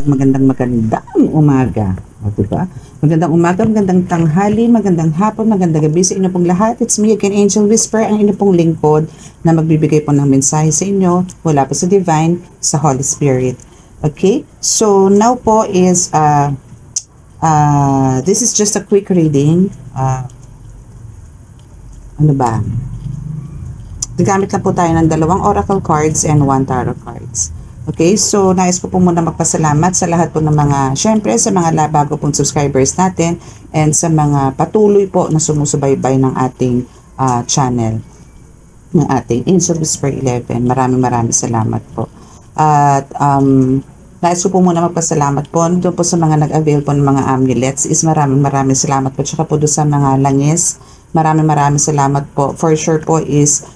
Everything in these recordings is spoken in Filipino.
magandang umaga. O, diba? Magandang umaga, magandang tanghali, magandang hapon, magandang gabi sa inyo pong lahat. It's me again, Angel Whisper, ang inyo pong lingkod na magbibigay po ng mensahe sa inyo mula po sa Divine, sa Holy Spirit. Okay? So, now po is, this is just a quick reading. Ano ba? Gagamit lang po tayo ng 2 oracle cards and 1 tarot cards. Okay, so nais ko po muna magpasalamat sa lahat po ng mga, syempre sa mga bago pong subscribers natin and sa mga patuloy po na sumusubaybay ng ating channel, ng ating Angel Whisper 11. Maraming salamat po. At nais ko po muna magpasalamat po doon po sa mga nag-avail po ng mga amulets. Is maraming salamat po. Tsaka po doon sa mga langis. Maraming salamat po. For sure po is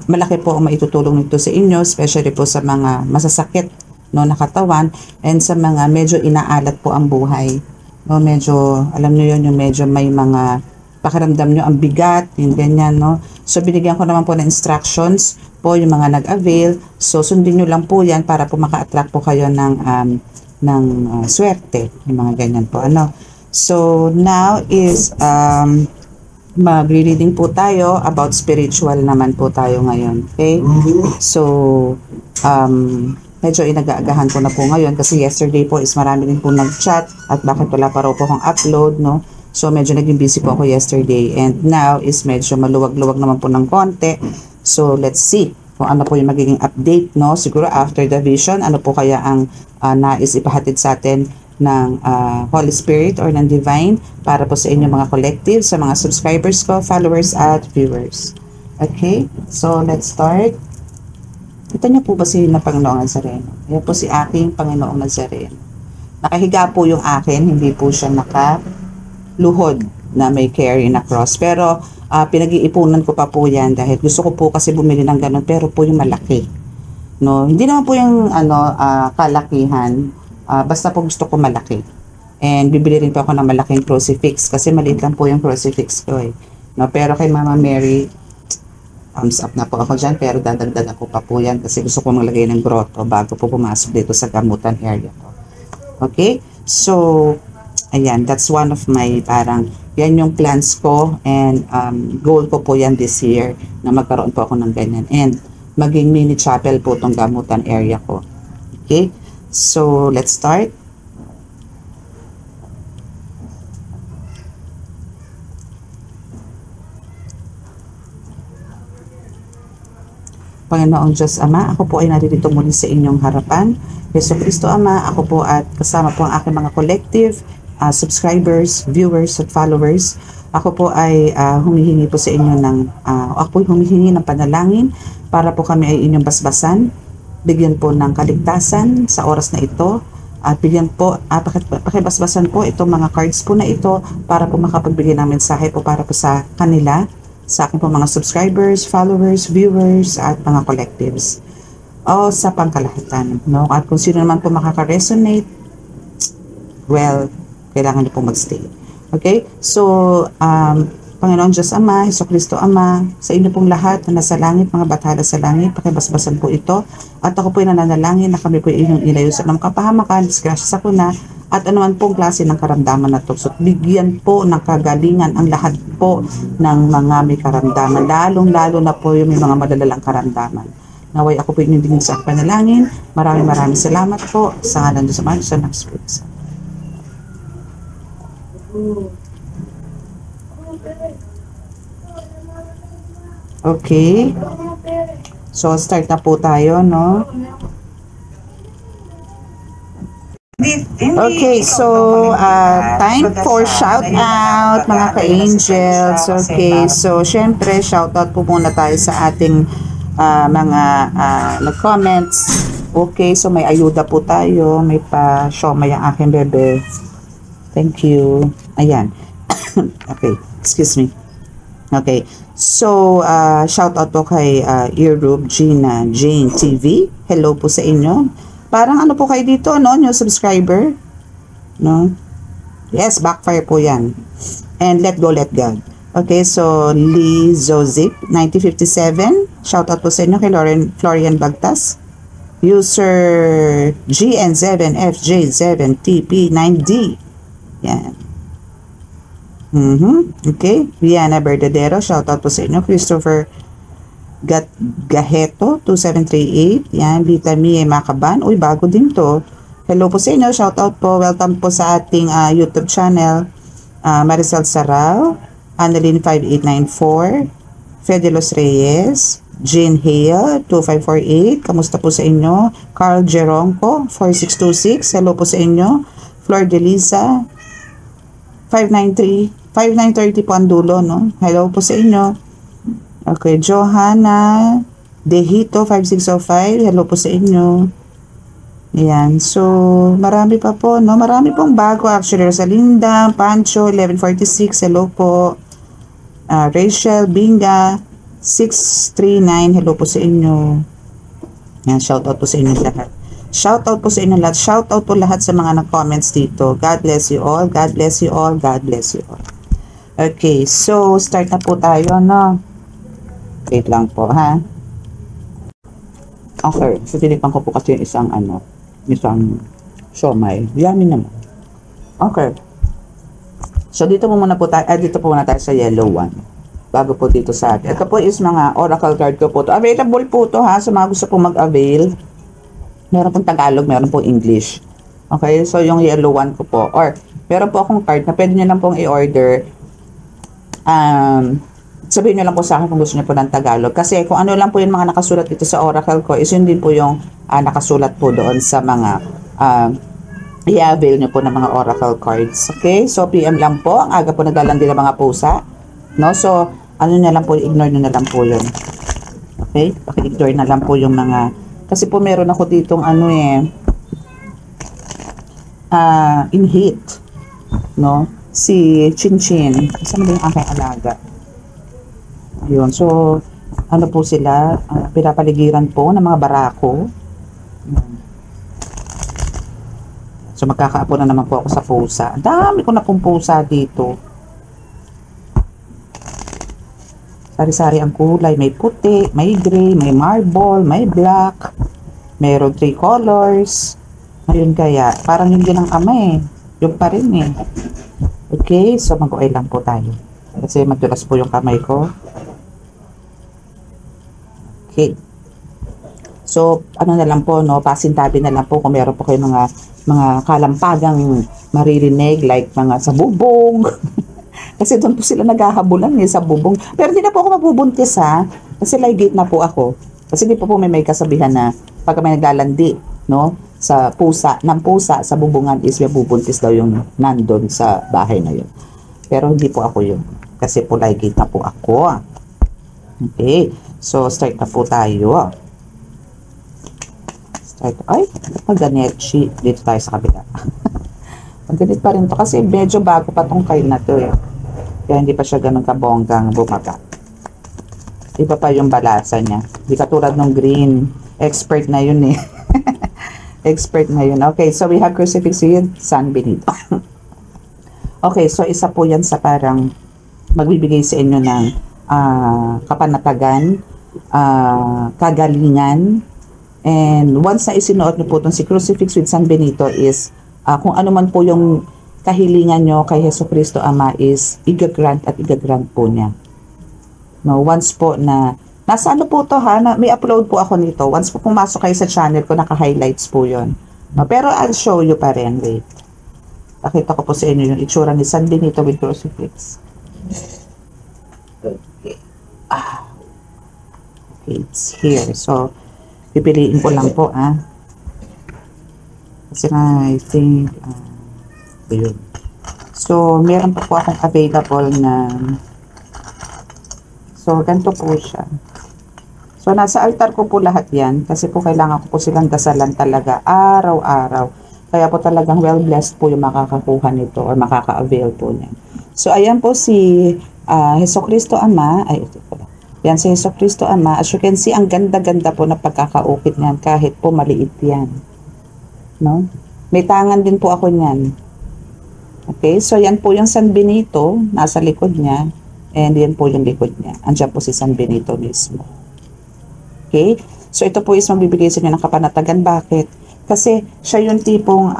malaki po ang maitutulong nito sa inyo, especially po sa mga masasakit na katawan and sa mga medyo inaalat po ang buhay. No, medyo, alam niyo yun, yung medyo may mga pakiramdam nyo ang bigat, yung ganyan, no? So, binigyan ko naman po ng instructions po yung mga nag-avail. So, sundin nyo lang po yan para po maka-attract po kayo ng swerte, yung mga ganyan po, ano? So, now is, magre-reading po tayo about spiritual naman po tayo ngayon. Okay? So, medyo inagaagahan ko na po ngayon kasi yesterday po is marami din po nag-chat at bakit wala pa raw po akong upload, no? So, medyo naging busy po ako yesterday and now is medyo maluwag-luwag naman po ng konti. So, let's see kung ano po yung magiging update, no? Siguro after the vision, ano po kaya ang nais ipahatid sa atin ng Holy Spirit or ng Divine para po sa inyong mga collective, sa mga subscribers ko, followers at viewers. Okay? So, let's start. Kita niyo po ba si Panginoong Nazareno? Yan po si aking Panginoong Nazareno. Nakahiga po yung akin, hindi po siya nakaluhod na may carry na cross. Pero, pinag-iipunan ko pa po yan dahil gusto ko po kasi bumili ng ganun, pero po yung malaki. No? Hindi naman po yung kalakihan. Basta po gusto ko malaki. And bibili rin po ako ng malaking crucifix kasi maliit lang po yung crucifix ko eh. No, pero kay Mama Mary, thumbs up na po ako dyan, pero dadagdag ako pa po yan kasi gusto ko maglagay ng grotto bago po pumasok dito sa gamutan area ko. Okay? So, ayan, that's one of my parang, yan yung plans ko and goal ko po yan this year na magkaroon po ako ng ganyan. And maging mini chapel po tong gamutan area ko. Okay? So, let's start. Panginoong Diyos Ama, ako po ay narito muli sa inyong harapan. Yesu Cristo Ama, ako po at kasama po ang aking mga collective, subscribers, viewers at followers. Ako po ay humihingi po sa inyo ng panalangin para po kami ay inyong basbasan. Bigyan po ng kaligtasan sa oras na ito at bigyan po, pakibasbasan po itong mga cards po na ito para po makapagbigay ng mensahe po para po sa kanila, sa aking po mga subscribers, followers, viewers at mga collectives o sa pangkalahatan, no? At kung sino naman po makaka-resonate, well, kailangan niyo po magstay. Okay? So, Panginoon Diyos Ama, Hesus Kristo Ama, sa inyo pong lahat na nasa langit, mga bathala sa langit, pakibasbasan po ito. At ako po ay nananalangin na kami po ay inyong ilayusan ng kapahamakan, disgrasya sa kuna, at anuman pong klase ng karamdaman na tukso. Bigyan po ng kagalingan ang lahat po ng mga may karamdaman, lalong-lalo na po yung may mga madalalang karamdaman. Naway ako po inyong dingin sa panalangin. Maraming salamat po sa ngalan Diyos Ama, sa Spirit. Okay. So, start na po tayo, no? Okay, so, time for shout out, mga ka-angels. Okay, so, syempre, shout out po muna tayo sa ating mga nag-comments. Okay, so, may ayuda po tayo. May pa-shomay ang aking bebe. Thank you. Ayan. Okay, excuse me. Okay, so shout out po kay Earrub Gina Jane TV. Hello po sa inyo. Parang ano po kayo dito, no? New subscriber, no? Yes, backfire po yan. And let God. Okay, so Lee Zozip 1957. Shout out po sa inyo kay Florian Bagtas. User GN7FJ7TP9D. Yan. Okay. Rihanna Verdadero, shoutout po sa inyo. Christopher Gaheto, 2738. Yan. Vitamin Makaban. Uy, bago din to. Hello po sa inyo. Shoutout po. Welcome po sa ating YouTube channel. Maricel Sarao, Annalyn 5894, Fedelos Reyes, Jane Hale, 2548. Kamusta po sa inyo? Carl Geronco, 4626. Hello po sa inyo. Flor Delisa, 5930 po ang dulo, no? Hello po sa inyo. Okay, Johanna Dehito, 5605. Hello po sa inyo. Ayan, so marami pa po, no? Marami pong bago actually. Rosalinda Pancho, 1146. Hello po. Rachel Binga, 639. Hello po sa inyo. Ayan, shoutout po sa inyo lahat. Shoutout po sa inyo lahat. Shoutout po lahat sa mga nag-comments dito. God bless you all. God bless you all. God bless you all. Okay, so start na po tayo, no? Wait lang po, ha? Okay, so tinipan ko po kasi isang siomay. Yummy naman. Okay. So dito po muna po tayo, dito po muna tayo sa yellow one. Bago po dito sa atin. Ito po is mga oracle card ko po to. Available po to, ha, sa mga gusto pong mag-avail. Meron pong Tagalog, meron pong English. Okay, so yung yellow one ko po. Or, meron po akong card na pwede nyo lang pong i-order. Sabihin nyo lang po sa akin kung gusto nyo po ng Tagalog. Kasi kung ano lang po yung mga nakasulat dito sa oracle ko, is yun din po yung nakasulat po doon sa mga i-avail nyo po ng mga oracle cards. Okay, so PM lang po. Ang aga po naglalandi ng mga pusa. No, so ano na lang po, ignore nyo na lang po yun. Okay, paki-ignore na lang po yung mga, kasi po meron ako ditong in heat, no, si Chinchin. Isa na ba yung aking alaga? Yun, so ano po sila, pinapaligiran po ng mga barako. So magkakaapo na naman po ako sa pusa. Ang dami ko na pong pusa dito. Sari-sari ang kulay. May puti, may gray, may marble, may black. Mayroon 3 colors. Ngayon kaya, parang yun din ang kamay. Yung pa rin eh. Okay, so mag-oil lang po tayo. Kasi madulas po yung kamay ko. Okay. So, ano na lang po, no? Pasintabi na lang po kung meron po kayo mga kalampagang maririnig like mga sa bubong. Kasi doon po sila naghahabulan sa bubong. Pero hindi na po ako mabubuntis, ha. Kasi ligate na po ako. Kasi di po may kasabihan na pag may naglalandi, no, sa pusa, ng pusa sa bubungan is may bubuntis daw yung nandun sa bahay na yun. Pero hindi po ako yun. Kasi po ligate na po ako. Okay. So, start na po tayo. Ay, pag-ganechi. Dito tayo sa kabila. Pag-ganit pa rin to kasi medyo bago pa tong kain na to eh. Kaya hindi pa siya ganun kabonggang bumaga. Iba pa yung balasa niya. Hindi katulad ng green. Expert na yun eh. Expert na yun. Okay, so we have crucifix with San Benito. Okay, so isa po yan sa parang magbibigay sa inyo ng kapanatagan, kagalingan, and once na isinuot niyo po itong si crucifix with San Benito is kung ano man po yung kahilingan nyo kay Jesucristo Ama is igagrant at igagrant po niya. No, once po na nasa ano po to, ha, may upload po ako nito. Once po pumasok kayo sa channel ko, naka-highlights po yon. No, pero I'll show you pa rin. Wait. Pakita ko po sa inyo yung itsura ni San Benito with crucifix. Okay. Okay, it's here. So, pipiliin ko lang po, kasi I think yun. So, meron pa po akong available na, so, ganito po siya. So, nasa altar ko po lahat yan kasi po kailangan ko po silang dasalan talaga araw-araw. Kaya po talagang well-blessed po yung makakakuha nito or makaka-avail po niyan. So, ayan po si Jesucristo Ama. Ay, ito po. Yan si Jesucristo Ama. As you can see, ang ganda-ganda po na pagkakaukit niyan kahit po maliit yan. No? May tangan din po ako niyan. Okay, so yan po yung San Benito, nasa likod niya, and yan po yung likod niya. Andiyan po si San Benito mismo. Okay, So ito po is magbibigay sa inyo ng kapanatagan. Bakit? Kasi siya yung tipong,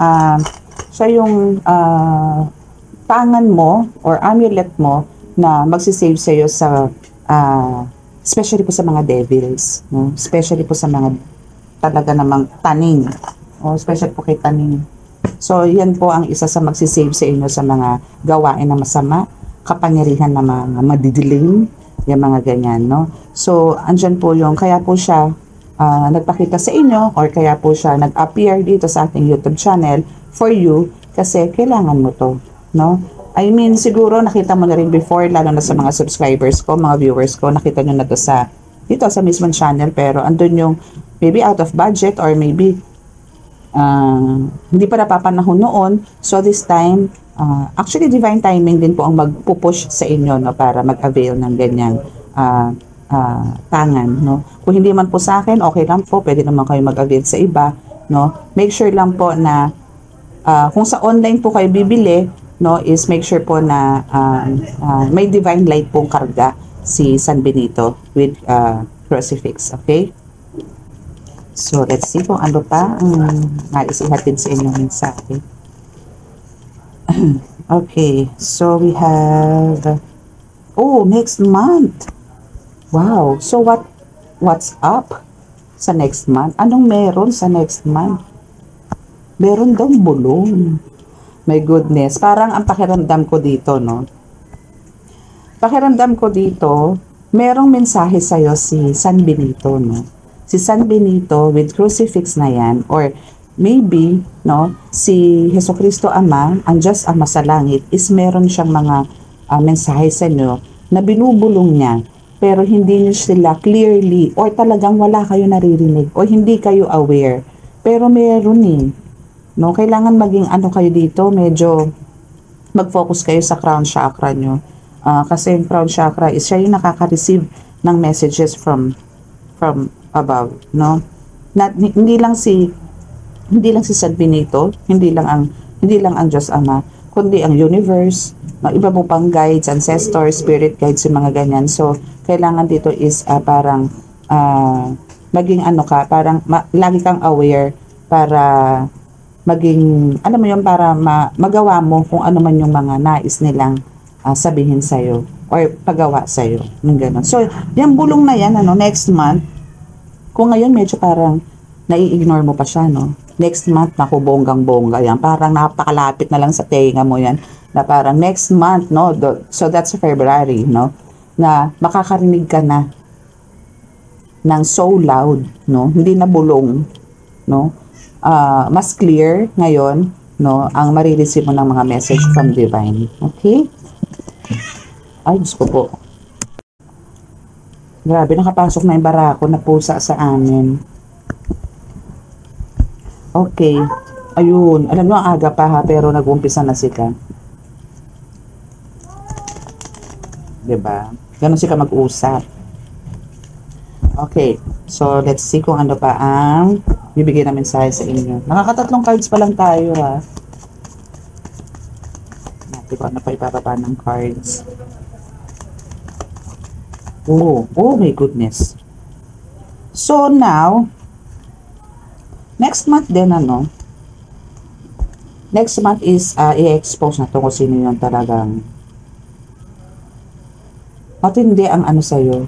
tangan mo or amulet mo na magsisave sa iyo sa, especially po sa mga devils, no? Especially po sa mga talaga namang taning, o especially po kay taning. So yan po ang isa sa magsisave sa inyo sa mga gawain na masama, kapangyarihan na mga madidilim, yung mga ganyan, no? So andyan po yung, kaya po siya nagpakita sa inyo, or kaya po siya nag-appear dito sa ating YouTube channel for you, kasi kailangan mo to, no? I mean, siguro nakita mo na rin before, lalo na sa mga subscribers ko, mga viewers ko, nakita nyo na to dito sa mismong channel, pero andun yung maybe out of budget, or maybe hindi pa napapanahon noon. So this time, actually divine timing din po ang magpupush sa inyo, no, para mag-avail ng ganyang tangan, no. Kung hindi man po sa akin, okay lang po, pwede naman kayo mag-avail sa iba, no. Make sure lang po na kung sa online po kayo bibili, no, is make sure po na may divine light pong karga si San Benito with crucifix, okay? So, let's see kung ano pa ang nais ihatid sa inyong mensahe. Okay, so we have, next month. Wow, so what's up sa next month? Anong meron sa next month? Meron daw bulong. My goodness, parang ang pakiramdam ko dito, no? Pakiramdam ko dito, merong mensahe sa'yo si San Benito, no? Si San Benito with crucifix na yan, or maybe, no, si Jesucristo Ama, ang Diyos Ama sa langit, is meron siyang mga mensahe sa inyo na binubulong niya, pero hindi niyo sila clearly, or talagang wala kayo naririnig, o hindi kayo aware. Pero meron no, kailangan maging ano kayo dito, medyo mag-focus kayo sa crown chakra nyo. Kasi yung crown chakra is siya yung nakaka-receive ng messages from above, no? Hindi lang si San Benito, hindi lang ang Diyos Ama, kundi ang universe, iba po pang guides, ancestors, spirit guides, yung mga ganyan. So kailangan dito is parang maging ano ka, parang lagi kang aware para maging, alam mo yun, para magawa mo kung ano man yung mga nais nilang sabihin sa'yo or pagawa sa'yo, yung gano'n. So yung bulong na yan, next month, kung ngayon medyo parang nai-ignore mo pa siya, no? Next month, naku, bonggang-bongga yan. Parang napakalapit na lang sa tenga mo yan. Na parang next month, no? So that's February, no? Na makakarinig ka na ng so loud, no? Hindi na bulong, no? Mas clear ngayon, no? Ang marireceive mo ng mga message from divine. Okay? Ay, Diyos ko po. Grabe, nakapasok na yung barako na pusa sa amin. Okay. Ayun. Alam nyo, ang aga pa ha, pero nag-umpisa na sila. Diba? Ganon sila mag-usap. Okay. So, let's see kung ano pa ang bibigyan namin sa inyo. Nakakatatlong cards pa lang tayo ha. Natin ko ano pa ipapapa ng cards. Oh my goodness. So now, next month din next month is i-expose na to kung sino yung talagang matindi ang ano sa'yo,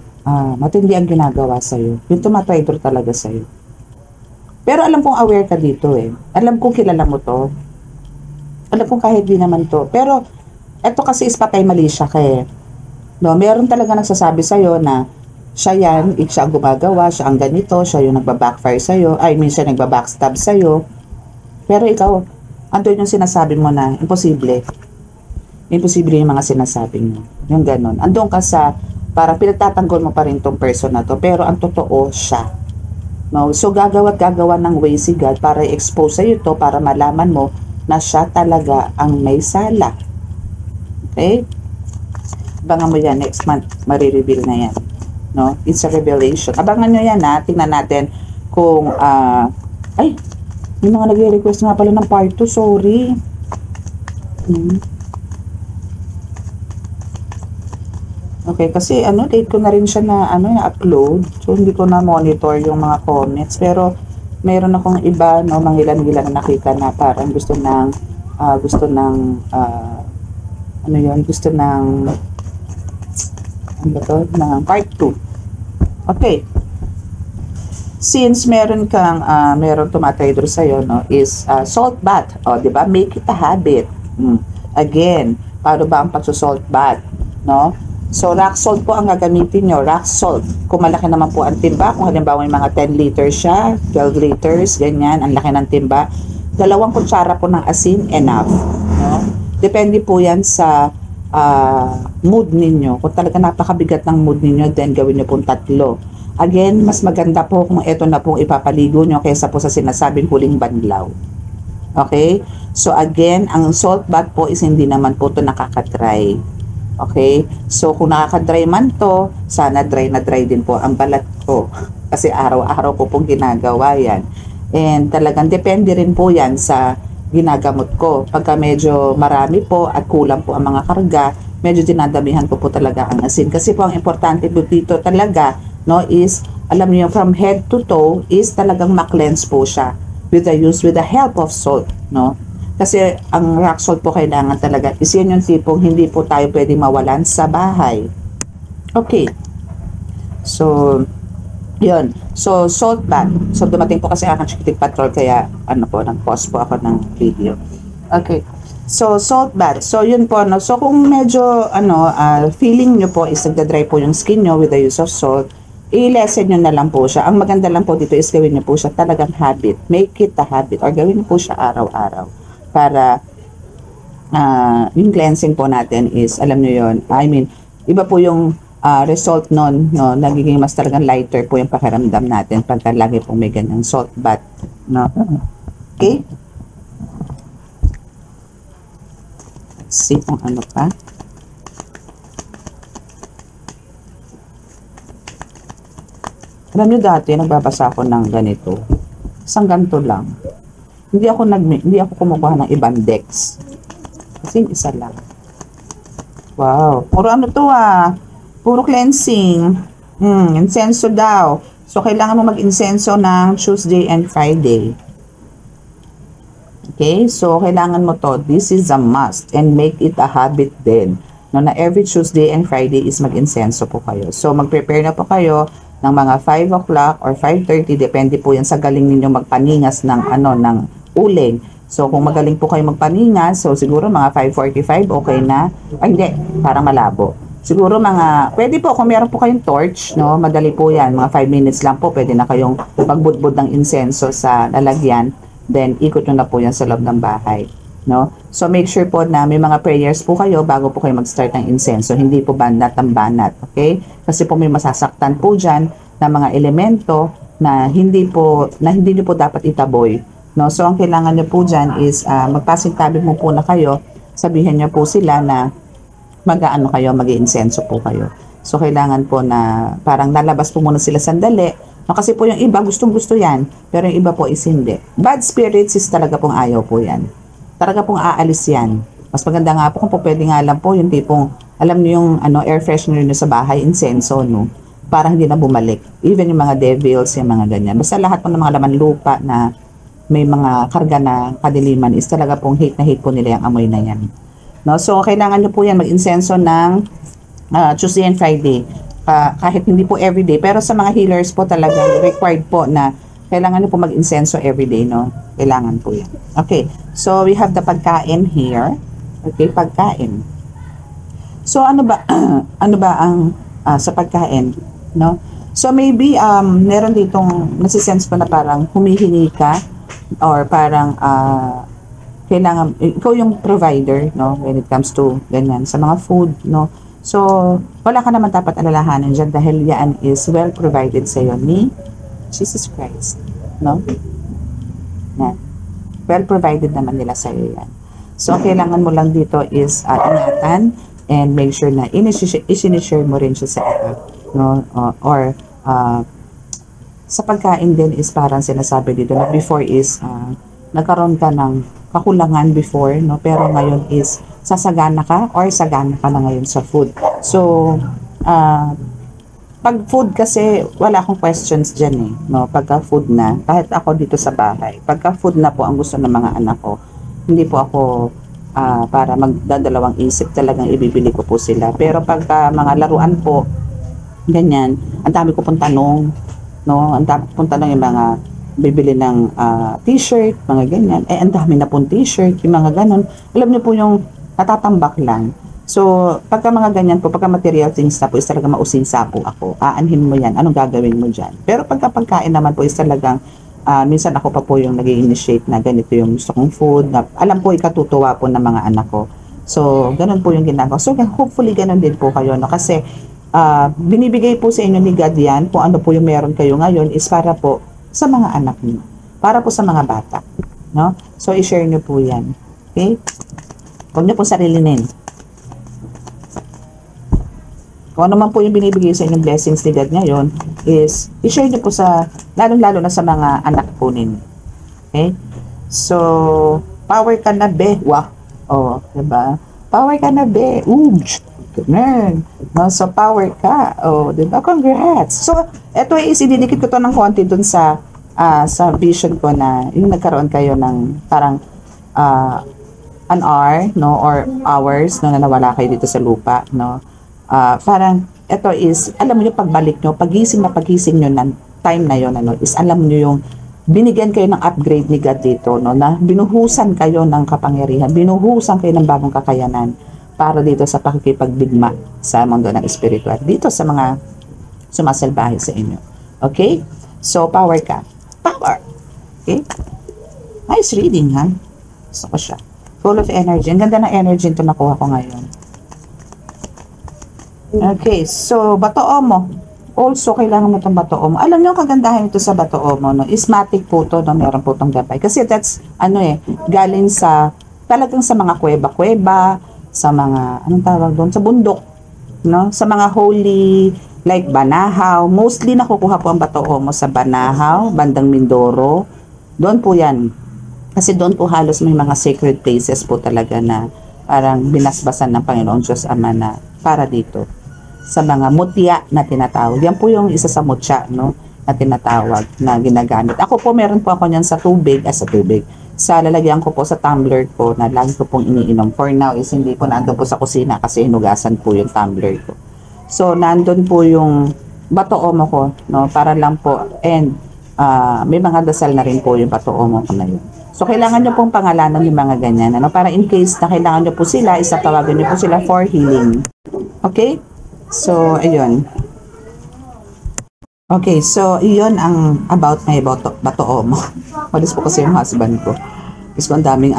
matindi ang ginagawa sa'yo, yung tumatraidor talaga sa'yo. Pero alam kong aware ka dito alam kong kilala mo to, alam kong kahit di naman to, pero eto kasi is patay mali siya no, meron talaga nagsasabi sa'yo na siya yan, siya ang gumagawa, siya ang ganito, siya yung nagbabackfire sa'yo, siya nagbabackstab sa'yo. Pero ikaw, andun yung sinasabi mo na imposible. Imposible yung mga sinasabi mo. Yung ganon. Andun ka sa, para pinagtatanggol mo pa rin tong person na to, pero ang totoo siya. No? So gagawa ng way si God para i-expose sa'yo to, para malaman mo na siya talaga ang may sala. Okay? Abangan mo yan, next month, marireveal na yan. No? It's a revelation. Abangan nyo yan tingnan natin kung, may mga nag-request nga pala ng part 2, sorry. Okay, kasi late ko na rin siya na na-upload. So hindi ko na monitor yung mga comments, pero meron akong iba mga ilan-ilan na nakita na parang gusto ng ng part 2. Okay. Since meron tumatrader sa'yo, is salt bath. O, di ba? Make it a habit. Again, paano ba ang pag-salt bath? No? So, rock salt po ang gagamitin nyo. Rock salt. Kung malaki naman po ang timba, kung halimbawa may mga 10 liters siya, 12 liters, ganyan, ang laki ng timba, 2 kutsara po ng asin, enough. No? Depende po yan sa mood ninyo. Kung talaga napakabigat ng mood ninyo, then gawin nyo pong 3. Again, mas maganda po kung ito na pong ipapaligo nyo kaysa po sa sinasabing huling banlaw. Okay? So again, ang salt bath po is hindi naman po ito nakakadry. Okay? So kung nakakadry man to, sana dry na dry din po ang balat ko. Kasi araw-araw ko pong ginagawa yan. And talagang depende rin po yan sa ginagamot ko. Pagka medyo marami po at kulang po ang mga karga, medyo dinadamihan ko po talaga ang asin. Kasi po ang importante po dito talaga, is, alam niyo, from head to toe, is talagang ma-cleanse po siya with the help of salt, no? Kasi ang rock salt po kailangan talaga is yan yung tipong hindi po tayo pwede mawalan sa bahay. Okay. So, yun. So, salt bath. So, dumating po kasi aking chikitig patrol, kaya, nag-pause po ako ng video. Okay. So, salt bath. So, yun po, no? So, kung medyo, feeling nyo po is nagda-dry po yung skin nyo with the use of salt, i-lessen nyo na lang po siya. Ang maganda lang po dito is gawin nyo po siya talagang habit. Make it a habit. Or gawin nyo po siya araw-araw. Para, yung cleansing po natin is, alam nyo yun, iba po yung result nun, no, nagiging mas talagang lighter po yung pakiramdam natin pagka lagi po may ganyang salt bath, no? Okay? Let's see kung ano pa. Alam nyo dati, nagbabasa ako ng ganito. Isang ganito lang. Hindi ako kumukuha ng ibang decks. Kasi isa lang. Wow. Puro to puro cleansing. Insenso daw. So, kailangan mo mag-insenso ng Tuesday and Friday. Okay? So, kailangan mo to. This is a must. And make it a habit din. No, na every Tuesday and Friday is mag-insenso po kayo. So, mag-prepare na po kayo ng mga 5 o'clock or 5:30. Depende po yan sa galing ninyo magpaningas ng uling. So, kung magaling po kayo magpaningas, so siguro mga 5:45, okay na. Ay, hindi. Parang malabo. Siguro pwede po, kung meron po kayong torch, no, madali po yan. Mga 5 minutes lang po, pwede na kayong magbudbud ng insenso sa lalagyan. Then, ikot nyo na po yan sa loob ng bahay. No? So, make sure po na may mga prayers po kayo bago po kayo mag-start ng insenso. Hindi po banat ang banat. Okay? Kasi po may masasaktan po dyan na mga elemento na hindi nyo po dapat itaboy. No? So, ang kailangan nyo po dyan is magpasintabi mo po na kayo. Sabihin nyo po sila na mag-iinsenso po kayo. So, kailangan po na parang lalabas po muna sila sandali. No, kasi po yung iba, gustong-gusto yan. Pero yung iba po is hindi. Bad spirits is talaga pong ayaw po yan. Talaga pong aalis yan. Mas maganda nga po kung po pwede nga lang po yung tipong, alam niyo yung air freshener nyo sa bahay, insenso, no? Parang hindi na bumalik. Even yung mga devils, yung mga ganyan. Basta lahat po ng mga laman lupa na may mga karga na kadiliman is talaga pong hate na hate po nila yung amoy na yan. No? So, kailangan nyo po yan mag-insenso ng Tuesday and Friday. Kahit hindi po everyday, pero sa mga healers po talaga required po na kailangan nyo po mag-insenso everyday, no? Kailangan po yan. Okay, so we have the pagkain here. Okay, pagkain. So, ano ba ang sa pagkain, no? So, maybe, meron ditong nasisense ko na parang humihingi ka or parang kailangan, ikaw yung provider, no? When it comes to ganyan, sa mga food, no? So, wala ka naman dapat alalahanin dyan dahil yan is well provided sa iyo ni Jesus Christ. No? Yan. Well provided naman nila sa iyo yan. So, kailangan mo lang dito is ingatan and make sure na isinishare mo rin siya sa iba. No? Or, sa pagkain din is parang sinasabi dito na before is nagkaroon ka ng kakulangan before, no? Pero ngayon is sasagana ka or sagana ka na ngayon sa food. So, pag food kasi, wala akong questions dyan eh. No? Pagka food na, kahit ako dito sa bahay, pagka food na po ang gusto ng mga anak ko, hindi po ako para magdadalawang isip, talagang ibibili ko po sila. Pero pagka mga laruan po, ganyan, ang dami ko pong tanong, no? Ang dami ko pong tanong yung mga bibili ng t-shirt, mga ganyan. Ang dami na pong t-shirt, yung mga ganon. Alam niyo po yung natatambak lang. So, pagka mga ganyan po, pagka material things na po, is talaga mausisa po ako. Aanhin mo yan, anong gagawin mo dyan? Pero pagka pagkain naman po, is talagang, minsan ako pa po yung nag-initiate na ganito yung gusto kong food, na alam po, ikatutuwa po ng mga anak ko. So, ganun po yung ginagawa. So, hopefully, ganun din po kayo, no? Kasi, binibigay po sa inyo ni God yan, kung ano po yung meron kayo ngayon, is para po sa mga anak niyo. Para po sa mga bata, no? So, i-share niyo po yan. Okay? Huwag niyo po sarilinin. Kung ano man po yung binibigay sa inyong blessings ni God ngayon, is i-share nyo po sa, lalong-lalo na sa mga anak po ninyo. Okay? So, power ka na be. Wow. Oh, diba? Power ka na be. Ganun. No, so, power ka. Oh, diba? Congrats. So, eto is, ididikit ko to ng konti dun sa vision ko na yung nagkaroon kayo ng parang an hour, no, or hours, no, na nawala kayo dito sa lupa, no. Parang, ito is, alam mo yung pagbalik nyo, pagising nyo ng time na yon, ano, is alam nyo yung binigyan kayo ng upgrade ni God dito, no, na binuhusan kayo ng kapangyarihan, binuhusan kayo ng bagong kakayanan para dito sa pakikipagbigma sa mundo ng spiritual, dito sa mga sumasalbahe sa inyo. Okay? So, power ka. Power! Okay? Nice reading, ha? Gusto ko siya. Full of energy. Ang ganda ng energy ito nakuha ko ngayon. Okay, so Bato Omo. Also, kailangan mo itong Bato Omo. Alam niyo ang kagandahan ito sa Bato Omo, no? Ismatic po ito, no? Meron po itong gabay. Kasi that's, galing sa, talagang sa mga kuweba-kuweba, sa mga, anong tawag doon? Sa bundok, no? Sa mga holy, like Banahaw. Mostly nakukuha po ang Bato Omo sa Banahaw, bandang Mindoro. Doon po yan. Kasi doon po halos may mga sacred places po talaga na parang binasbasan ng Panginoon Diyos Ama na para dito sa mga mutya na tinatawag. Yan po yung isa sa mutya, no, na tinatawag na ginagamit. Ako po, meron po ako niyan sa tubig, sa lalagyan ko po sa tumbler ko na lagi ko pong iniinom. For now is hindi po nandun po sa kusina kasi hinugasan po yung tumbler ko. So, nandun po yung Bato Omo ko, no, para lang po, and may mga dasal na rin po yung Bato Omo ko na yun. So, kailangan nyo pong pangalanan yung mga ganyan, ano, para in case na kailangan nyo po sila, isatawagan nyo po sila for healing. Okay? So, ayun. Okay, so, iyon ang about my Bato Omo. Walis po kasi yung husband ko. Kasi ang daming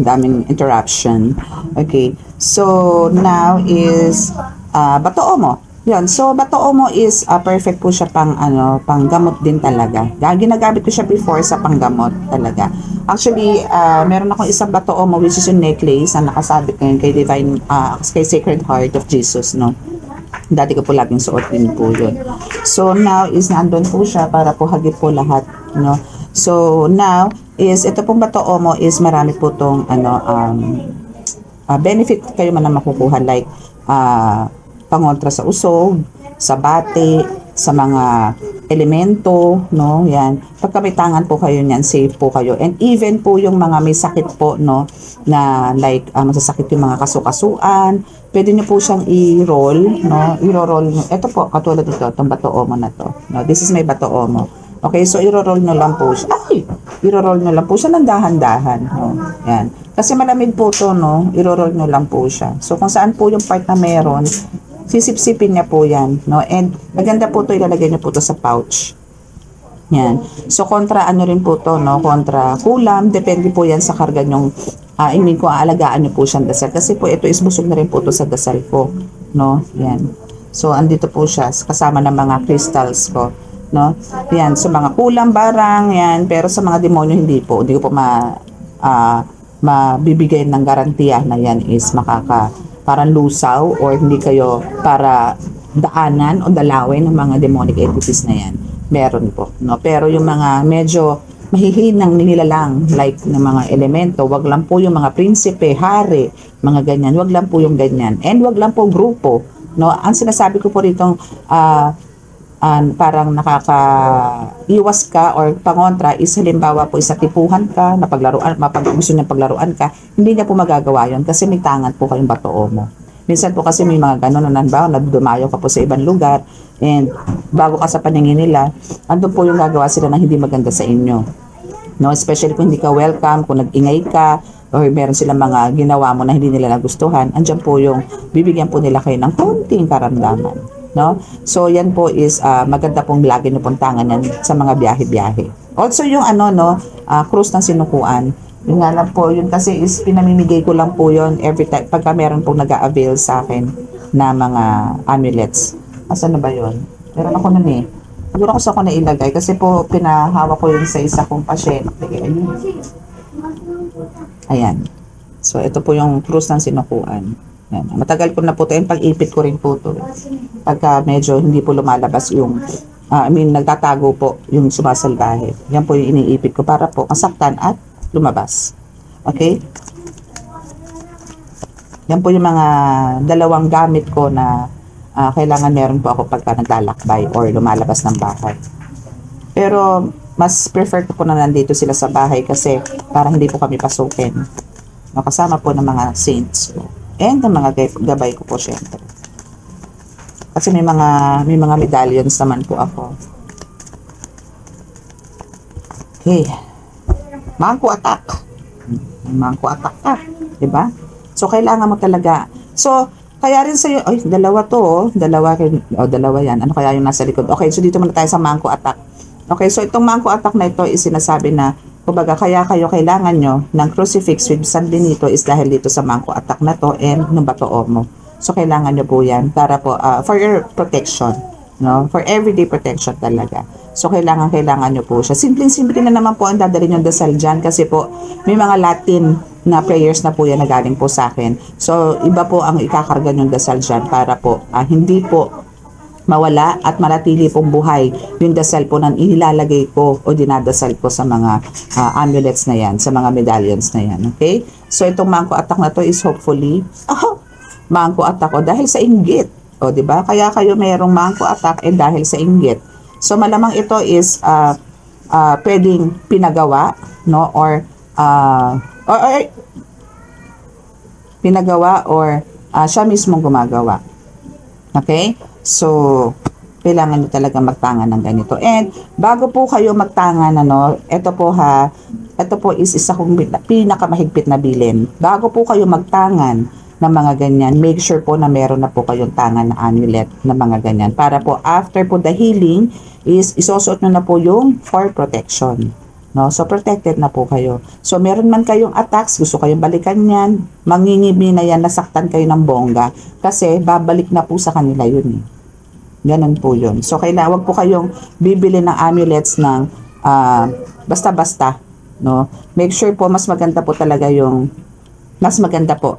daming interruption. Okay, so, now is Bato Omo. Yun, so Bato Omo is perfect po siya pang panggamot din talaga. Ginagamit ko siya before sa panggamot talaga. Actually, meron akong isang Bato Omo which is yung necklace na nakasabit ngayon kay kay Sacred Heart of Jesus, no. Dati ko po laging suot din po yun. So now is nandun po siya para po hagip po lahat, no. So now is ito pong Bato Omo is marami po tong benefit kayo man na makukuha, like pangontra sa usog, sa bate, sa mga elemento, no, yan. Pagka may tangan po kayo niyan, safe po kayo. And even po yung mga may sakit po, no, na like masasakit yung mga kasukasuan, pwede nyo po siyang i-roll, no, i-roll nyo. Ito po, katulad ito, itong Bato Omo na to. No, this is my Bato Omo. Okay, so i-roll nyo lang po siya. I-roll nyo lang po siya ng dahan-dahan, no. Yan. Kasi malamig po to, no, i-roll nyo lang po siya. So kung saan po yung part na meron, sisip-sipin niya po yan, no? And maganda po to, ilalagay niyo po to sa pouch. Yan. So kontra rin po to, no? Kontra kulam, depende po yan sa karga nyong kung aalagaan niyo po siyang dasal. Kasi po ito is busog na rin po to sa dasal ko, no? Yan. So andito po siya kasama ng mga crystals ko, no? Yan, so mga kulam barang yan, pero sa mga demonyo hindi ko po mabibigay ng garantiya na yan is parang lusaw or hindi kayo para daanan o dalawin ng mga demonic entities na yan. Meron po, no? Pero yung mga medyo mahihinang nilalang like ng mga elemento, wag lang po yung mga prinsipe, hari, mga ganyan, wag lang po yung ganyan. And wag lang po grupo, No, ang sinasabi ko po rito, parang nakaka-iwas ka or pangontra is halimbawa po isa tipuhan ka, napaglaruan, gusto niya paglaruan ka, hindi niya po magagawa yon kasi may tangan po kayong batoo mo. Minsan po kasi may mga gano'n na nanbaw, na dumayo ka po sa ibang lugar and bago ka sa paningin nila, andun po yung gagawa sila na hindi maganda sa inyo. No, especially kung hindi ka welcome, kung nag-ingay ka, or meron silang mga ginawa mo na hindi nila nagustuhan, andyan po yung bibigyan po nila kayo ng konting karamdaman. No? So, yan po is maganda pong lagi nyo pong tangan yan sa mga biyahe-biyahe. Also, yung cruise ng sinukuan, yun nga lang po, yun kasi is pinamimigay ko lang po yun every time, pagka meron pong nag-a-avail sa akin na mga amulets. Asan na ba yun? Meron ako nun eh. Siguro ko sa ako na ilagay kasi po pinahawa ko yun sa isa kong pasyente. Ayan. So, ito po yung cruise ng sinukuan. Yan. Matagal ko na po ito. Pag-ipit ko rin po ito. Pagka medyo hindi po lumalabas yung, nagtatago po yung sumasalbahe. Yan po yung iniipit ko para po masaktan at lumabas. Okay? Yan po yung mga dalawang gamit ko na kailangan meron po ako pagka naglalakbay or lumalabas ng bahay. Pero, mas prefer ko po na nandito sila sa bahay kasi para hindi po kami pasukin. Kasama po ng mga saints ko. And ang mga gabay ko po syempre. Kasi may mga medallions naman po ako. Okay. Mangko attack. Mangko attack ka. Diba? So, kailangan mo talaga. So, kaya rin sa'yo, ay, dalawa to, oh. Dalawa yan. Ano kaya yung nasa likod? Okay, so dito muna tayo sa mangko attack. Okay, so itong mangko attack na ito is sinasabi na kumbaga, kaya kayo kailangan nyo ng crucifix with San Benito is dahil dito sa mangko attack na to and ng batoo mo. So, kailangan nyo po yan para po, for your protection, no? For everyday protection talaga. So, kailangan nyo po siya. Simple-simple na naman po ang dadalhin yung dasal dyan kasi po, may mga Latin na prayers na po yan na galing po sa akin. So, iba po ang ikakarga yung dasal dyan para po, hindi po mawala at manatili pong buhay yung dasal po na inilalagay ko o dinadasal ko sa mga amulets na yan, sa mga medallions na yan. Okay? So, itong mangko attack na to is hopefully, mangko attack o dahil sa inggit. O, diba? Kaya kayo mayroong mangko attack dahil sa inggit. So, malamang ito is pwedeng pinagawa, no? Or pinagawa or siya mismong gumagawa. Okay? So, kailangan nyo talaga magtangan ng ganito. And, bago po kayo magtangan, ito po is isa kong pinakamahigpit na bilin. Bago po kayo magtangan ng mga ganyan, make sure po na meron na po kayong tangan na amulet na mga ganyan. Para po, after po the healing, is isusuot nyo na po yung for protection. No? So, protected na po kayo. So, meron man kayong attacks, gusto kayong balikan yan, mangingibi na yan, nasaktan kayo ng bongga, kasi babalik na po sa kanila yun eh. Ganun po yun. So, wag po kayong bibili ng amulets ng basta-basta. No? Make sure po, mas maganda po,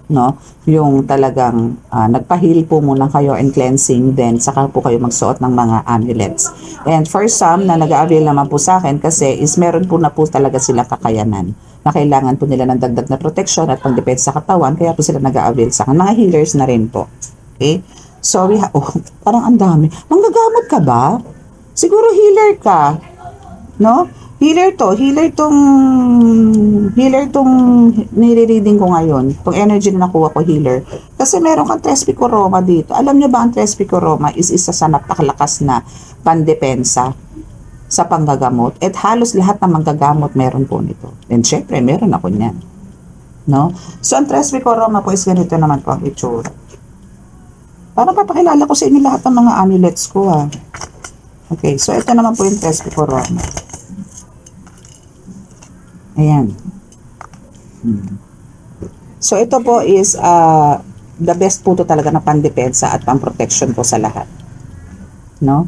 no? Yung talagang nagpa-heal po muna kayo and cleansing, then saka po kayo magsuot ng mga amulets. And for some na nag-a-avail naman po sa akin kasi is meron po na po talaga silang kakayanan na kailangan po nila ng dagdag na protection at pang-depensa sa katawan, kaya po sila nag-a-avail sa akin. Mga healers na rin po. Okay? So, parang ang dami. Manggagamot ka ba? Siguro healer ka. No? Healer tong nire-reading ko ngayon. Itong energy na nakuha ko, healer. Kasi meron kang Trespicoroma dito. Alam nyo ba ang Trespicoroma is isa sa napakalakas na pandepensa sa panggagamot. At halos lahat ng manggagamot meron po nito. And syempre, meron ako niyan. No? So, ang Trespicoroma po is ganito naman po ang itsura. Para papakilala ko sa inyo lahat ng mga amulets ko, ha. Okay, so ito naman po yung Trespicoroma. Ayan. So, ito po is the best po to talaga na pandepensa at pang-protection po sa lahat. No?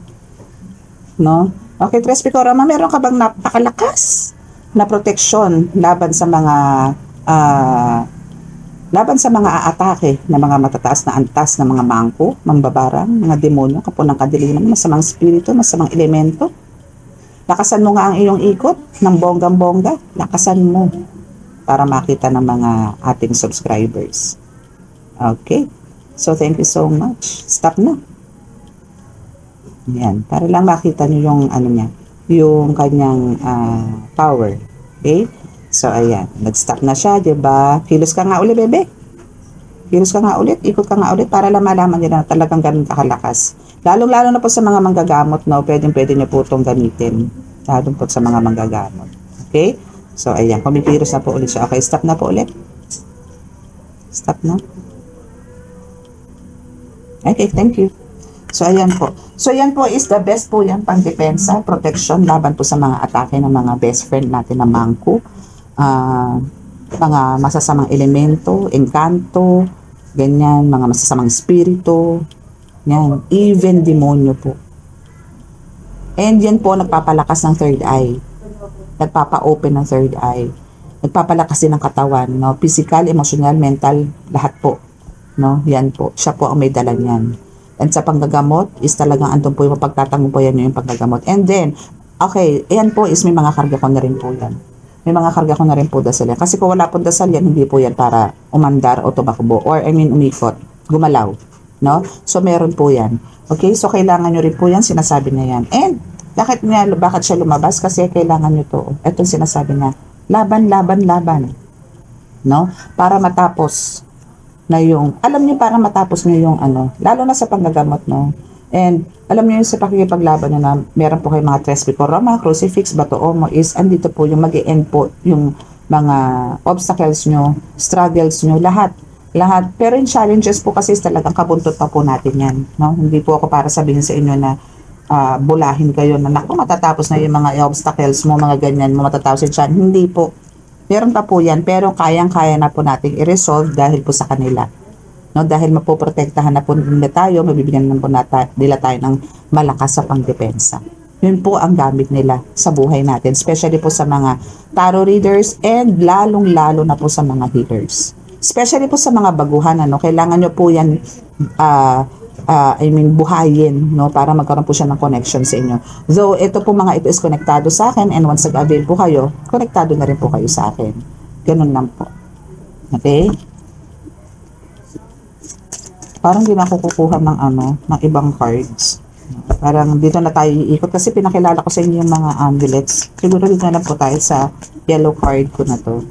No? Okay, Trespicoroma, meron ka bang napakalakas na protection laban sa mga aatake na mga matataas na antas na mga mangko, mambabarang, mga demonyo, kapunang kadiliman, masamang spirito, masamang elemento. Lakasan mo nga ang iyong ikot ng bonggang-bongga. Lakasan mo para makita ng mga ating subscribers. Okay? So, thank you so much. Stop na. Yan. Para lang makita nyo yung ano niya, yung kanyang power. Okay? So, ayan. Nag-stop na siya, diba? Kilos ka nga ulit, bebe. Kilos ka nga ulit. Ikot ka nga ulit para lang malaman nyo na talagang ganun kakalakas. Lalong-lalo na po sa mga manggagamot, no? Pwede nyo po itong gamitin. Lalong po sa mga manggagamot. Okay? So, ayan. Kumikilos na po ulit siya. Okay, stop na po ulit. Stop na. Okay, thank you. So, ayan po. So, yan po is the best po yan pang depensa, protection, laban po sa mga atake ng mga best friend natin na mangko, mga masasamang elemento, engkanto, ganyan, mga masasamang spirito, yan, even demonyo po. And yan po, nagpapalakas ng third eye. Nagpapa-open ng third eye. Nagpapalakas din ng katawan, no? Physical, emotional, mental, lahat po. No? Yan po. Siya po ang may dala niyan. And sa panggagamot is talagang andun po yung mapagtatanggol yung panggagamot. And then, okay, ayan po is may mga karga ko na rin po yan. May mga karga ko na rin po dasal yan. Kasi kung wala po dasal yan, hindi po yan para umandar o tumakbo. Or umikot, gumalaw. No? So, meron po yan. Okay, so kailangan nyo rin po yan, sinasabi na yan. And, bakit siya lumabas? Kasi kailangan nyo to. Ito sinasabi na, laban. No? Para matapos na yung, alam niyo para matapos niyo yung ano, lalo na sa panggagamot, no? And, alam niyo yung sa pakikipaglaban niyo na meron po kayo mga tres picoroma, crucifix, batoomo, is andito po yung mag-e-end po yung mga obstacles niyo, struggles niyo, lahat. Pero yung challenges po kasi is talagang kabuntot pa po natin yan, no? Hindi po ako para sabihin sa inyo na bulahin kayo na naku, matatapos na yung mga obstacles mo, mga ganyan mo, matatapos yung challenge. Hindi po. Meron pa po yan, pero kayang-kaya na po natin i-resolve dahil po sa kanila. No, dahil mapoprotektahan na po nila tayo, mabibigyan na po nila tayo ng malakas sa pangdepensa. Yun po ang gamit nila sa buhay natin, especially po sa mga tarot readers and lalong-lalo na po sa mga healers. Especially po sa mga baguhan, ano, kailangan nyo po yan buhayin, no, para magkaroon po siya ng connection sa inyo. Though, ito po mga ito is konektado sa akin and once nag-avail po kayo, konektado na rin po kayo sa akin. Ganun lang po. Okay? Parang di na ako kukuha ng ng ibang cards. Parang dito na tayo iikot kasi pinakilala ko sa inyo yung mga amulets. Siguro dito na lang po tayo sa yellow card ko na to.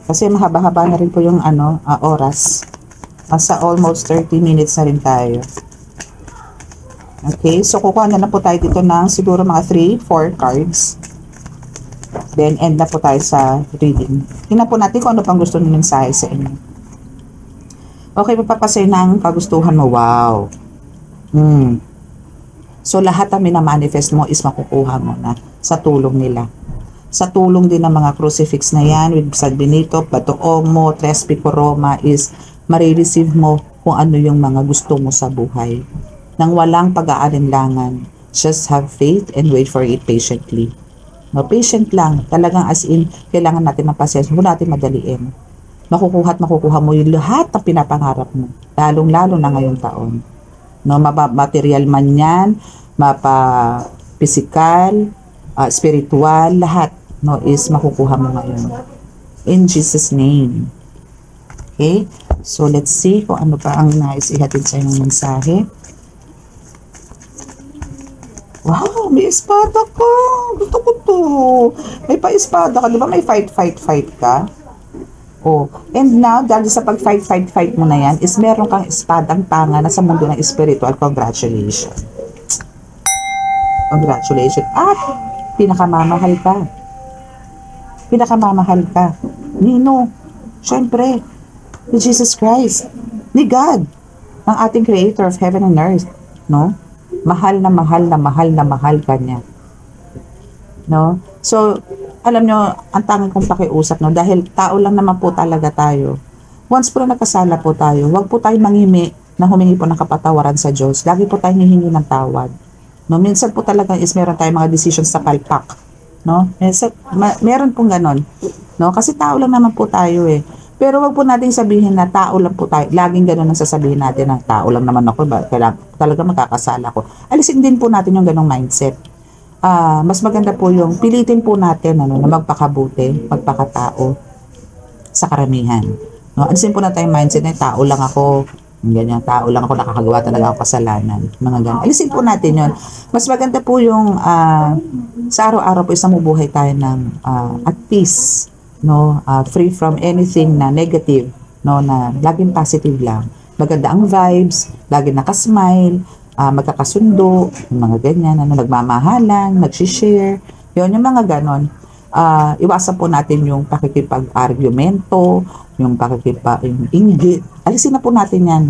Kasi mahaba-haba na rin po yung oras. Nasa almost 30 minutes na rin tayo. Okay, so kukuha na po tayo dito ng siguro mga 3-4 cards. Then end na po tayo sa reading. Tingnan po natin kung ano pang gusto ng mensahe sa inyo. Okay, papapasay ng kagustuhan mo. Wow. So lahat na minamanifest mo is makukuha mo na sa tulong nila. Sa tulong din ng mga crucifix na yan with San Benito, Batoomo, Tres Picoroma is marireceive mo kung ano yung mga gusto mo sa buhay. Nang walang pag-aalinlangan, just have faith and wait for it patiently. No, patient lang. Talagang as in, kailangan natin ng pasensya. Huwag natin madaliin. Makukuha mo yung lahat ng pinapangarap mo. Lalong-lalo na ngayong taon. No, material man yan, physical, spiritual, lahat, no, is makukuha mo ngayon. In Jesus' name. Okay? So, let's see kung ano pa ang nais ihatid sa inyong mensahe. Wow, may espada ka. Gusto ko to. May pa-espada ka. Di ba may fight ka? Oh. And now, dahil sa pag-fight mo na yan, is meron kang espadang tanga na sa mundo ng spiritual. Congratulations. Congratulations. At, pinakamamahal ka. Nino? Syempre, ni Jesus Christ, ni God, ng ating Creator of Heaven and Earth, no? Mahal ka niya. No? So, alam nyo, ang tanging kong pakiusap, no? Dahil tao lang naman po talaga tayo. Once po na nagkasala po tayo, wag po tayo mangimi na humingi po ng kapatawaran sa Diyos. Lagi po tayo hihingi ng tawad. No? Minsan po talaga is meron tayong mga decisions sa palpak. No? Meron pong ganon. No? Kasi tao lang naman po tayo eh. Pero wag po natin sabihin na tao lang po tayo. Laging gano'n ang sasabihin natin na tao lang naman ako. Talaga magkakasala ko. Alisin din po natin yung ganong mindset. Mas maganda po yung pilitin po natin na magpakabuti, magpakatao sa karamihan. No, alisin po natin yung mindset na tao lang ako, ganyan, tao lang ako, nakakagawa talaga ako kasalanan, mga ganyan. Alisin po natin yun. Mas maganda po yung sa araw-araw po isang mabuhay tayo ng at peace, no, free from anything na negative, no, na laging positive lang. Maganda ang vibes, laging nakasmile, magkakasundo, yung mga ganyan, ano, nagmamahalan, nagsishare, yun, yung mga ganon. Iwasan po natin yung pakikipag-argumento, yung yung inggit. Alisin na po natin yan.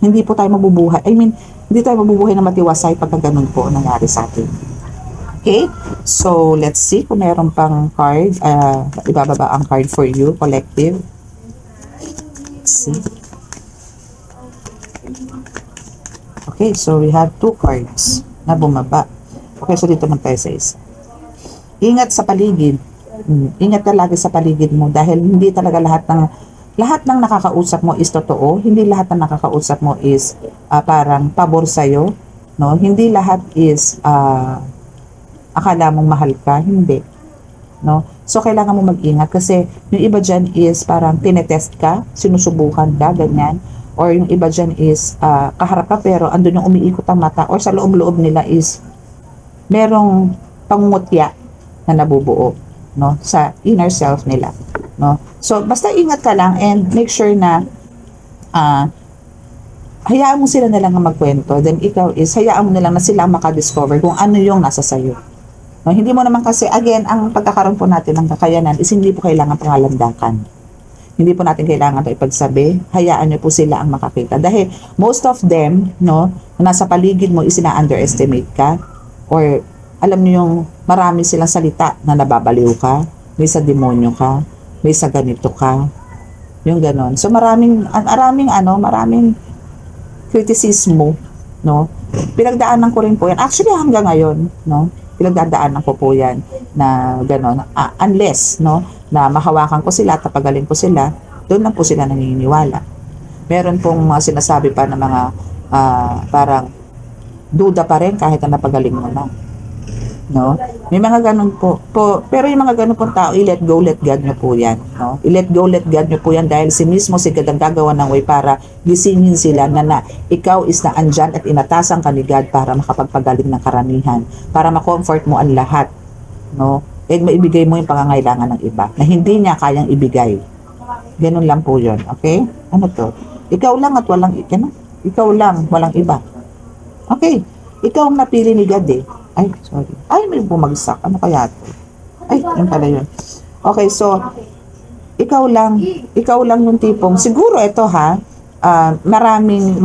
Hindi po tayo mabubuhay. Hindi tayo mabubuhay na matiwasay pagka ganun po nangyari sa atin. Okay? So, let's see kung meron pang card. Ibababa ang card for you, collective. Let's see. Okay, so we have 2 cards na bumaba. Okay, so dito man tayo sa isa. Ingat sa paligid. Ingat ka lagi sa paligid mo dahil hindi talaga lahat ng nakakausap mo is totoo. Hindi lahat ng nakakausap mo is parang pabor sa'yo. No? Hindi lahat is akala mong mahal ka. Hindi. No? So, kailangan mo mag-ingat kasi yung iba dyan is parang tinetest ka, sinusubukan ka, ganyan. Or yung iba dyan is kaharap ka pero andun yung umiikot ang mata or sa loob-loob nila is merong pangungutya na nabubuo, no, sa inner self nila, no. So basta ingat ka lang and make sure na hayaan mo sila na lang ang magkwento, then ikaw is hayaan mo na lang na sila makadiscover kung ano yung nasa sayo, no. Hindi mo naman kasi, again, ang pagkakaroon po natin ng kakayanan is hindi po kailangan pangalandakan. Hindi po natin kailangan ito ipagsabi. Hayaan nyo po sila ang makakita. Dahil most of them, no, nasa paligid mo is ina-underestimate ka or alam niyo yung marami silang salita na nababaliw ka, may sa demonyo ka, may sa ganito ka, yung ganon. So maraming kritisismo, no. Pinagdaanan ko rin po yan. Actually hanggang ngayon, no, pinagdadaanan ko po yan na ganon. Unless, no, na mahawakan ko sila, tapagaling ko sila, doon lang po sila naniniwala. Meron pong sinasabi pa na mga parang duda pa rin kahit na napagaling mo na. No? May mga ganun po. Pero yung mga ganun pong tao, i-let go, let God nyo po yan. No? I-let go, let God nyo po yan dahil si mismo si God ang gagawa ng way para gisingin sila na ikaw is na andyan at inatasan ka ni God para makapagpagaling ng karamihan, para ma-comfort mo ang lahat. No? And maibigay mo yung pangangailangan ng iba na hindi niya kayang ibigay. Ganun lang po yun. Okay? Ano to? Ikaw lang at walang, ikaw lang, walang iba. Okay. Ikaw ang napili ni God eh. Ay, sorry. Ay, may bumagsak. Ano kaya ito? Ay, yun pala yun. Okay, so, ikaw lang yung tipong, siguro ito ha, marami,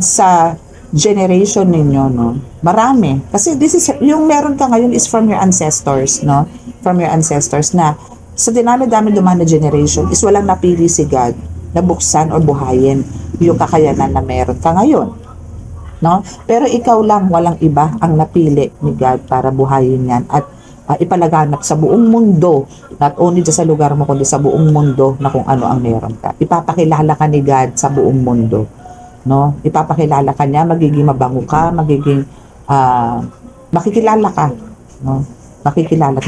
sa generation ninyo, no? Marami. Kasi this is, yung meron ka ngayon is from your ancestors, no? From your ancestors na sa dinami-dami dumaan na generation is walang napili si God na buksan o buhayin yung kakayanan na meron ka ngayon. No? Pero ikaw lang, walang iba ang napili ni God para buhayin yan at ipalaganap sa buong mundo, not only sa lugar mo kundi sa buong mundo na kung ano ang meron ka. Ipapakilala ka ni God sa buong mundo, no? Ipapakilala ka niya, magiging mabango ka, magiging makikilala ka, no? Makikilala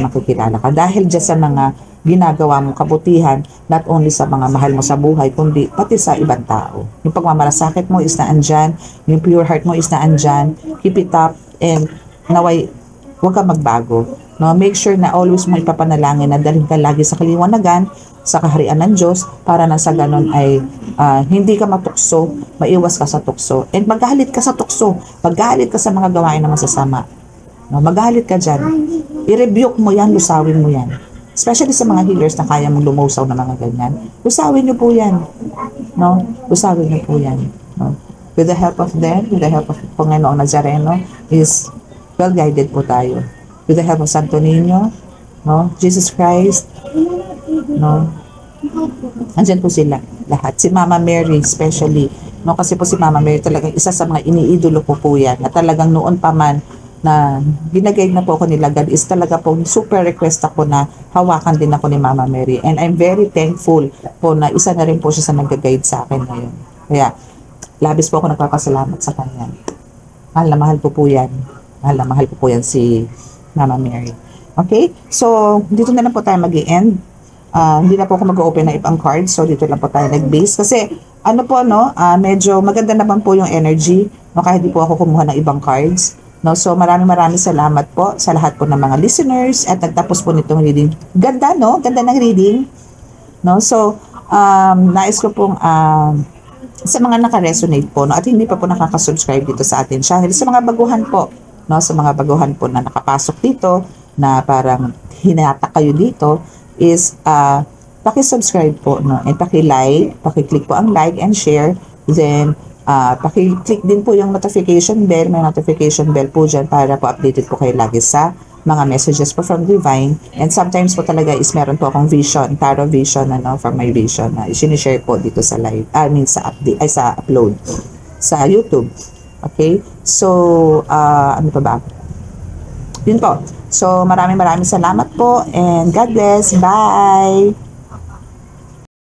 ka dahil diyan sa mga ginagawa mong kabutihan, not only sa mga mahal mo sa buhay, kundi pati sa ibang tao. Yung pagmamalasakit mo is na andyan, yung pure heart mo is na andyan, keep it up, and naway, huwag ka magbago. No? Make sure na always mo ipapanalangin na dalhin ka lagi sa kaliwanagan, sa kaharian ng Diyos, para na sa ganon ay hindi ka matukso, maiwas ka sa tukso, and magalit ka sa tukso, magalit ka sa mga gawain na masasama. No? Magalit ka dyan. I-rebuke mo yan, lusawin mo yan. Especially sa mga healers na kaya mong lumusaw na mga ganyan. Usawin nyo po yan. No? Usawin nyo po yan. No? With the help of them, with the help of Panginoong Nazareno, is well-guided po tayo. With the help of Santo Niño, no? Jesus Christ, no? Andyan po sila, lahat. Si Mama Mary, especially. No? Kasi po si Mama Mary talagang isa sa mga iniidolo ko po yan. Na talagang noon pa man, na ginagayad na po ako nila God is talaga po super request ako na hawakan din ako ni Mama Mary, and I'm very thankful po na isa na rin po siya sa nag-guide sa akin ngayon. Kaya labis po ako nagpapasalamat sa kanya. Mahal na mahal po yan. Mahal na mahal po yan si Mama Mary. Okay, so dito na lang po tayo mag-i-end. Hindi na po ako mag-open na ibang cards. So, dito lang po tayo nag-base. Kasi, ano po, no, medyo maganda naman po yung energy. No, kahit di po ako kumuha ng ibang cards. No, so, maraming salamat po sa lahat po ng mga listeners at nagtapos po nitong reading. Ganda, no? Ganda ng reading. No, so, nais ko pong sa mga naka-resonate po, no, at hindi pa po nakaka-subscribe dito sa ating channel, sa mga baguhan po, no, sa mga baguhan po na nakapasok dito, na parang hinata kayo dito, is paki-subscribe po, no, and paki-like, paki-click po ang like and share, then paki-click din po yung notification bell, may notification bell po dyan para po updated po kayo lagi sa mga messages po from Divine. And sometimes po talaga is meron po akong vision, tarot vision, from my vision na sinishare po dito sa live, sa update, sa upload sa YouTube. Okay? So, ano pa ba? Yun po. So, maraming salamat po and God bless. Bye!